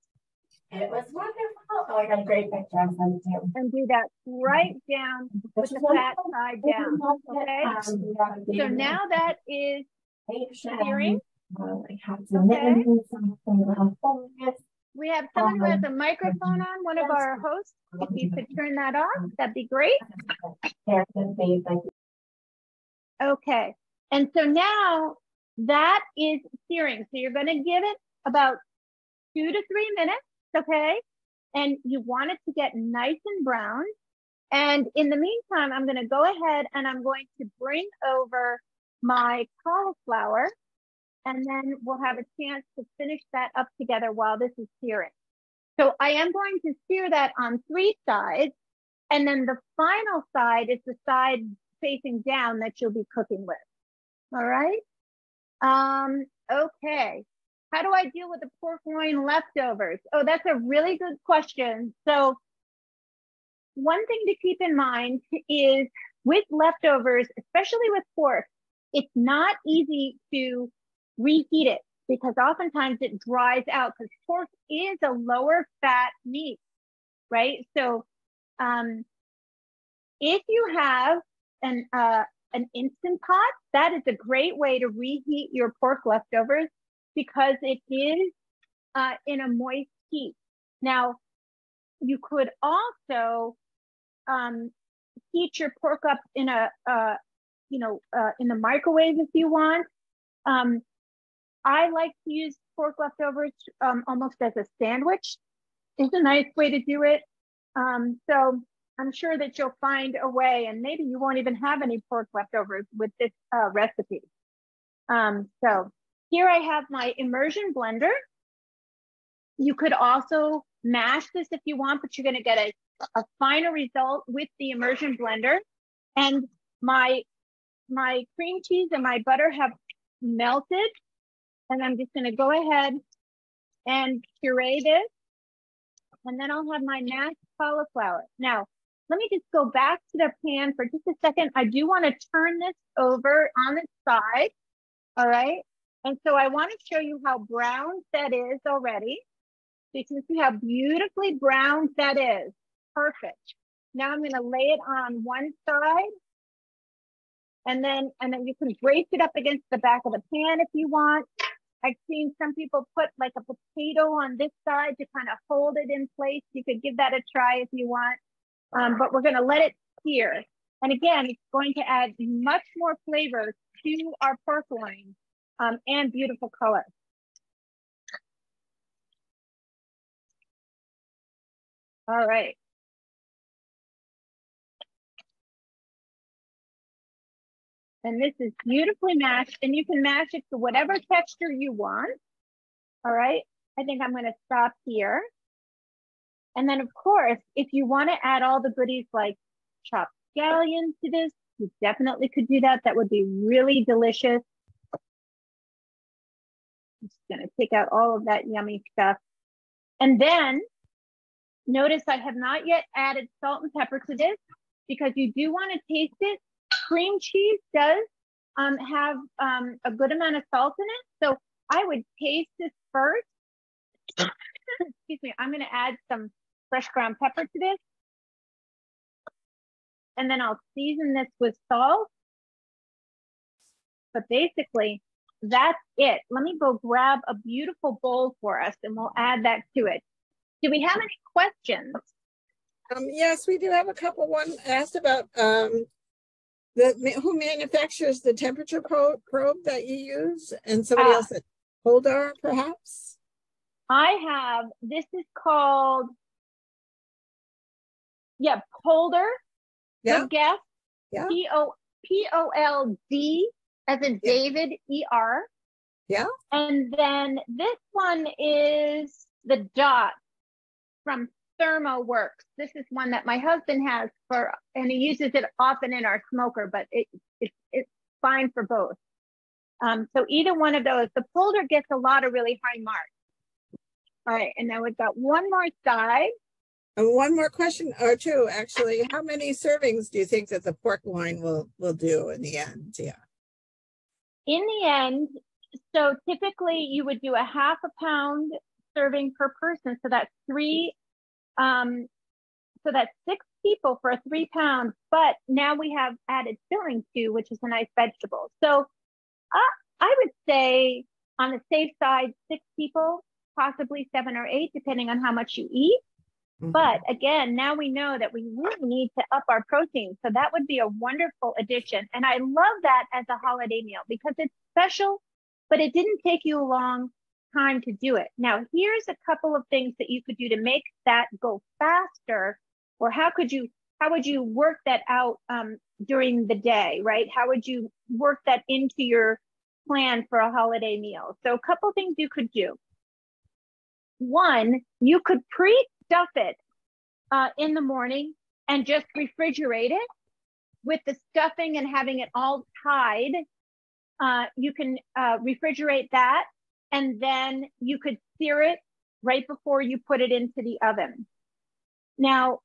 It was wonderful. Oh, I got a great picture. I'm sending it to you. And do that right down with the fat side down. Okay. So now that is searing. Okay. We have someone who has a microphone on, one of our hosts. If you could turn that off, that'd be great. Okay. And so now that is searing. So you're going to give it about 2 to 3 minutes. Okay. And you want it to get nice and brown. And in the meantime, I'm going to go ahead and I'm going to bring over my cauliflower, and then we'll have a chance to finish that up together while this is searing. So I am going to sear that on 3 sides, and then the final side is the side facing down that you'll be cooking with. All right. Okay. How do I deal with the pork loin leftovers? Oh, that's a really good question. So one thing to keep in mind is with leftovers, especially with pork, it's not easy to reheat it because oftentimes it dries out because pork is a lower fat meat, right? So if you have an Instant Pot, that is a great way to reheat your pork leftovers because it is in a moist heat. Now, you could also heat your pork up in in the microwave if you want. I like to use pork leftovers almost as a sandwich. It's a nice way to do it. So I'm sure that you'll find a way, and maybe you won't even have any pork leftovers with this recipe. So here I have my immersion blender. You could also mash this if you want, but you're going to get a finer result with the immersion blender. And my cream cheese and my butter have melted. And I'm just going to go ahead and puree this. And then I'll have my mashed cauliflower. Now, let me just go back to the pan for just a second. I do want to turn this over on its side. All right. And so I want to show you how brown that is already. So you can see how beautifully brown that is. Perfect. Now I'm going to lay it on one side. And then you can brace it up against the back of the pan if you want. I've seen some people put like a potato on this side to kind of hold it in place. You could give that a try if you want. But we're going to let it sear. And again, it's going to add much more flavor to our pork loin and beautiful color. All right. And this is beautifully mashed, and you can mash it to whatever texture you want. All right. I think I'm going to stop here. And then, of course, if you want to add all the goodies like chopped scallions to this, you definitely could do that. That would be really delicious. I'm just going to take out all of that yummy stuff. And then notice I have not yet added salt and pepper to this because you do want to taste it. Cream cheese does have a good amount of salt in it. So I would taste this first. Excuse me. I'm going to add some fresh ground pepper to this. And then I'll season this with salt. But basically, that's it. Let me go grab a beautiful bowl for us and we'll add that to it. Do we have any questions? Yes, we do have a couple. One asked about who manufactures the temperature probe that you use, and somebody else at Holder, perhaps? I have, this is called, Polder. Yeah. Good guess. Yeah. P-O-L-D as in David, E-R. Yeah. And then this one is the Dot from ThermoWorks. This is one that my husband has and he uses it often in our smoker, but it's fine for both. So either one of those. The Polder gets a lot of really high marks. All right, and now we've got one more side. And one more question or two, actually. How many servings do you think that the pork loin will do in the end? Yeah. In the end, so typically you would do a 1/2 pound serving per person. So that's so that's 6 people for a 3 pound, but now we have added filling too, which is a nice vegetable. So I would say on the safe side, 6 people, possibly 7 or 8, depending on how much you eat. Mm-hmm. But again, now we know that we really need to up our protein. So that would be a wonderful addition. And I love that as a holiday meal because it's special, but it didn't take you a long time to do it. Now, here's a couple of things that you could do to make that go faster, or how would you work that out during the day, right? How would you work that into your plan for a holiday meal? So a couple things you could do. One, you could pre-stuff it in the morning and just refrigerate it with the stuffing and having it all tied. You can refrigerate that, and then you could sear it right before you put it into the oven. Now,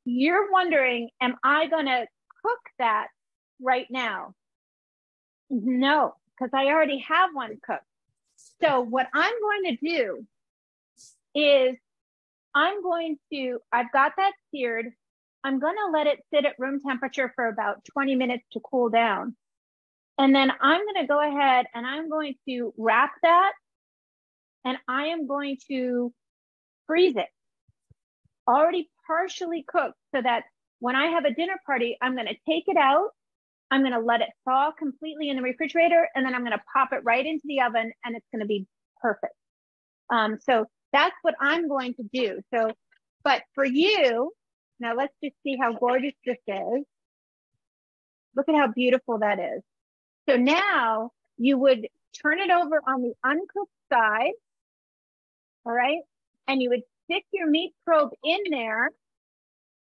you're wondering, am I going to cook that right now? No, because I already have one cooked. So what I'm going to do is I've got that seared. I'm going to let it sit at room temperature for about 20 minutes to cool down. And then I'm going to go ahead and I'm going to wrap that, and I am going to freeze it. Already partially cooked, so that when I have a dinner party, I'm going to take it out. I'm going to let it thaw completely in the refrigerator, and then I'm going to pop it right into the oven, and it's going to be perfect. So that's what I'm going to do. So, but for you, now let's just see how gorgeous this is. Look at how beautiful that is. So now you would turn it over on the uncooked side, all right? And you would stick your meat probe in there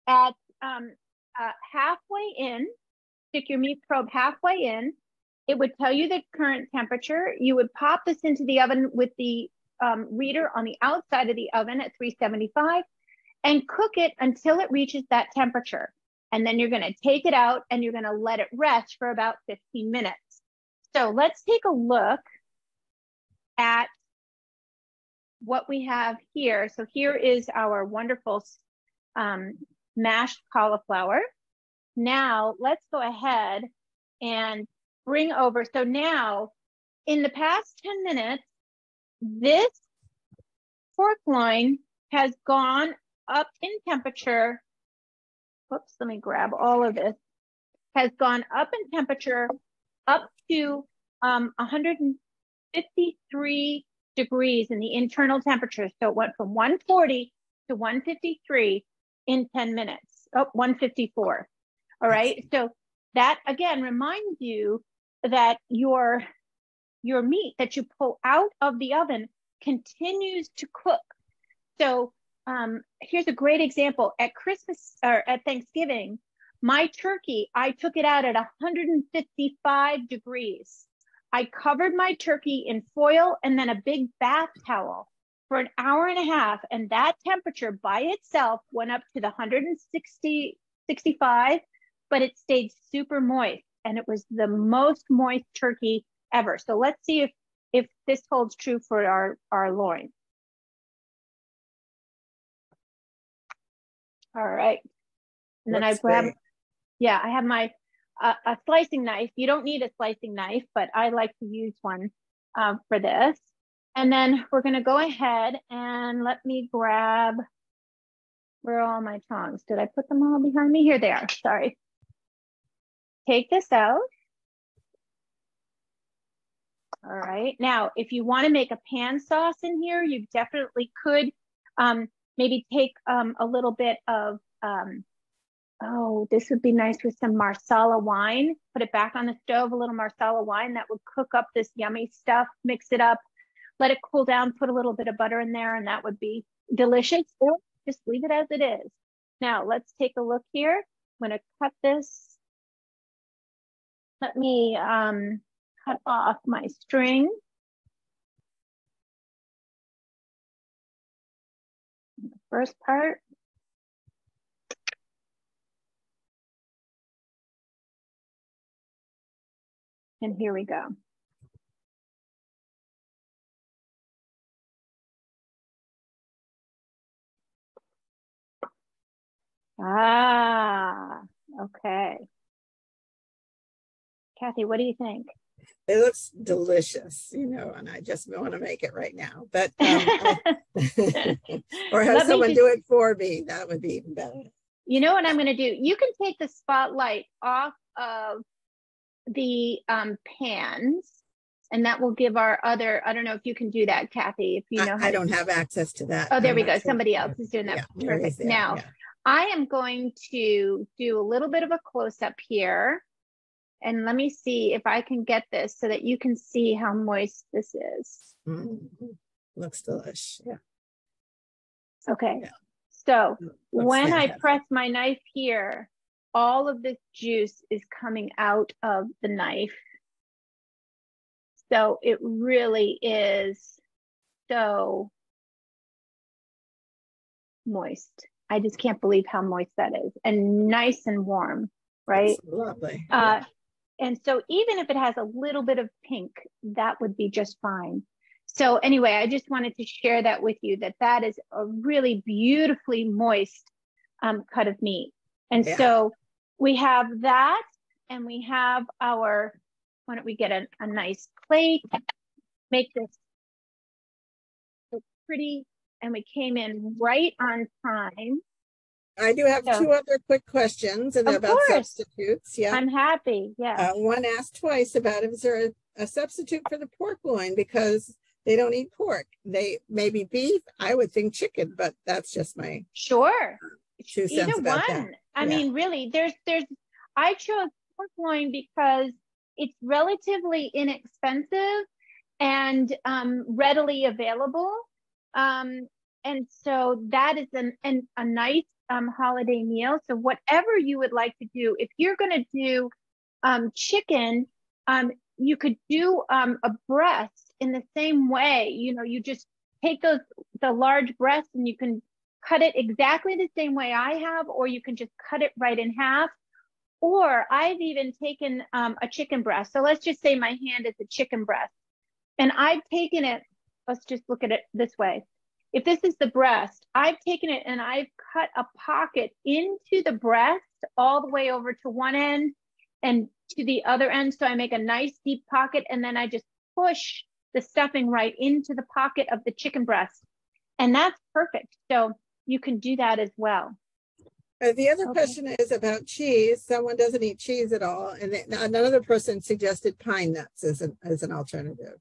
at halfway in, stick your meat probe halfway in. It would tell you the current temperature. You would pop this into the oven with the reader on the outside of the oven at 375 and cook it until it reaches that temperature. And then you're going to take it out and you're going to let it rest for about 15 minutes. So let's take a look at what we have here. So here is our wonderful mashed cauliflower. Now let's go ahead and bring over. So now in the past 10 minutes, this pork loin has gone up in temperature. Whoops, let me grab all of this. Has gone up in temperature up to 153 degrees in the internal temperature. So it went from 140 to 153 in 10 minutes. Oh, 154. All right. So that again reminds you that your meat that you pull out of the oven continues to cook. So here's a great example. At Christmas or at Thanksgiving, my turkey, I took it out at 155 degrees. I covered my turkey in foil and then a big bath towel for an hour and a half. And that temperature by itself went up to the 160, 65, but it stayed super moist. And it was the most moist turkey ever. So let's see if this holds true for our loin. All right. And then I grab, yeah, I have my a slicing knife. You don't need a slicing knife, but I like to use one for this. And then we're going to go ahead and let me grab, where are all my tongs? Did I put them all behind me? Here they are. Sorry. Take this out. All right. Now, if you want to make a pan sauce in here, you definitely could maybe take a little bit of, oh, this would be nice with some Marsala wine. Put it back on the stove, a little Marsala wine that would cook up this yummy stuff, mix it up, let it cool down, put a little bit of butter in there, and that would be delicious. Or just leave it as it is. Now, let's take a look here. I'm going to cut this. Let me cut off my string. The first part. And here we go. Ah, okay. Kathy, what do you think? It looks delicious, you know, and I just want to make it right now. But or have someone do it for me. That would be even better. You know what I'm going to do? You can take the spotlight off of the pans, and that will give our other, I don't know if you can do that, Kathy, if you know how I don't have access to that. Oh, there we go. Somebody else is doing that. Yeah, perfect. Now, I am going to do a little bit of a close-up here. And let me see if I can get this so that you can see how moist this is. Mm-hmm. Looks delish. Yeah. Okay. Yeah. So when fantastic. I press my knife here, all of this juice is coming out of the knife. So it really is so moist. I just can't believe how moist that is, and nice and warm, right? That's lovely. And so even if it has a little bit of pink, that would be just fine. So anyway, I just wanted to share that with you, that that is a really beautifully moist cut of meat. And so we have that, and we have our, why don't we get a nice plate, make this so pretty, and we came in right on time. I do have two other quick questions, and they're about substitutes. Yeah, I'm happy. Yeah. One asked twice about, is there a substitute for the pork loin, because they don't eat pork. They maybe beef. I would think chicken, but that's just my 2 cents about that. I mean, really, I chose pork loin because it's relatively inexpensive and readily available. And so that is a nice holiday meal. So whatever you would like to do, if you're going to do chicken, you could do a breast in the same way. You know, you just take the large breast and you can cut it exactly the same way I have, or you can just cut it right in half. Or I've even taken a chicken breast. So let's just say my hand is a chicken breast, and I've taken it, let's just look at it this way. If this is the breast, I've taken it and I've cut a pocket into the breast all the way over to one end and to the other end. So I make a nice deep pocket, and then I just push the stuffing right into the pocket of the chicken breast. And that's perfect. So you can do that as well. The other question is about cheese. Someone doesn't eat cheese at all. And another person suggested pine nuts as an alternative.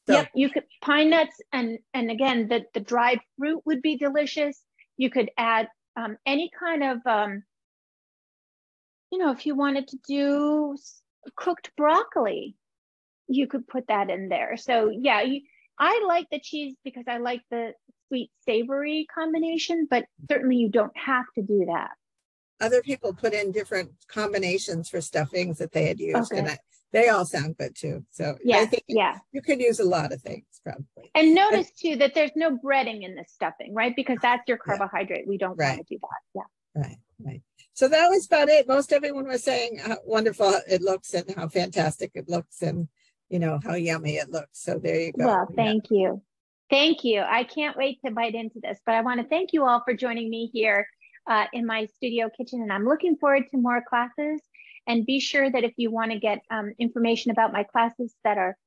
So. Yep, you could pine nuts, and again, the dried fruit would be delicious. You could add any kind of, you know, if you wanted to do cooked broccoli, you could put that in there. So yeah, I like the cheese because I like the sweet savory combination, but certainly you don't have to do that. Other people put in different combinations for stuffings that they had used, and they all sound good too. So yeah, I think you could use a lot of things probably. And notice too that there's no breading in the stuffing, right? Because that's your carbohydrate. We don't want to do that. Yeah. Right. So that was about it. Most everyone was saying how wonderful it looks and how fantastic it looks, and you know how yummy it looks. So there you go. Well, thank you. Thank you. I can't wait to bite into this, but I want to thank you all for joining me here in my studio kitchen, and I'm looking forward to more classes. And be sure that if you want to get information about my classes that are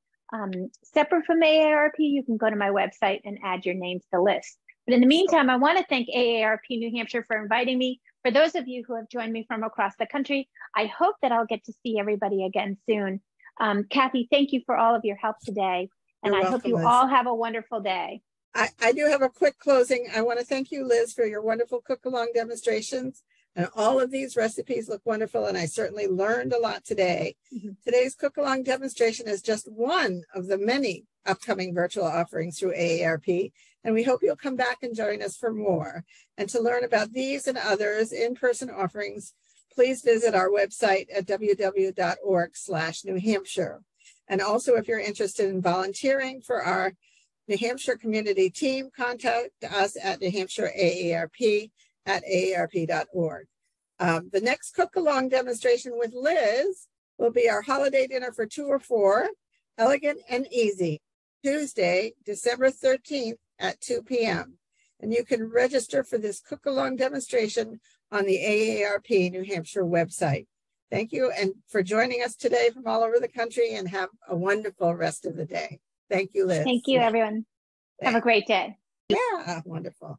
separate from AARP, you can go to my website and add your name to the list. But in the meantime, I want to thank AARP New Hampshire for inviting me. For those of you who have joined me from across the country, I hope that I'll get to see everybody again soon. Kathy, thank you for all of your help today. And I hope you all have a wonderful day. I do have a quick closing. I want to thank you, Liz, for your wonderful cook-along demonstrations. And all of these recipes look wonderful, and I certainly learned a lot today. Mm-hmm. Today's cook-along demonstration is just one of the many upcoming virtual offerings through AARP, and we hope you'll come back and join us for more. And to learn about these and others in-person offerings, please visit our website at www.org/New Hampshire. And also, if you're interested in volunteering for our New Hampshire community team, contact us at New Hampshire AARP at aarp.org. The next cook-along demonstration with Liz will be our holiday dinner for 2 or 4, elegant and easy, Tuesday, December 13th at 2 p.m. And you can register for this cook-along demonstration on the AARP New Hampshire website. Thank you and for joining us today from all over the country, and have a wonderful rest of the day. Thank you, Liz. Thank you, everyone. Have a great day. Yeah, wonderful.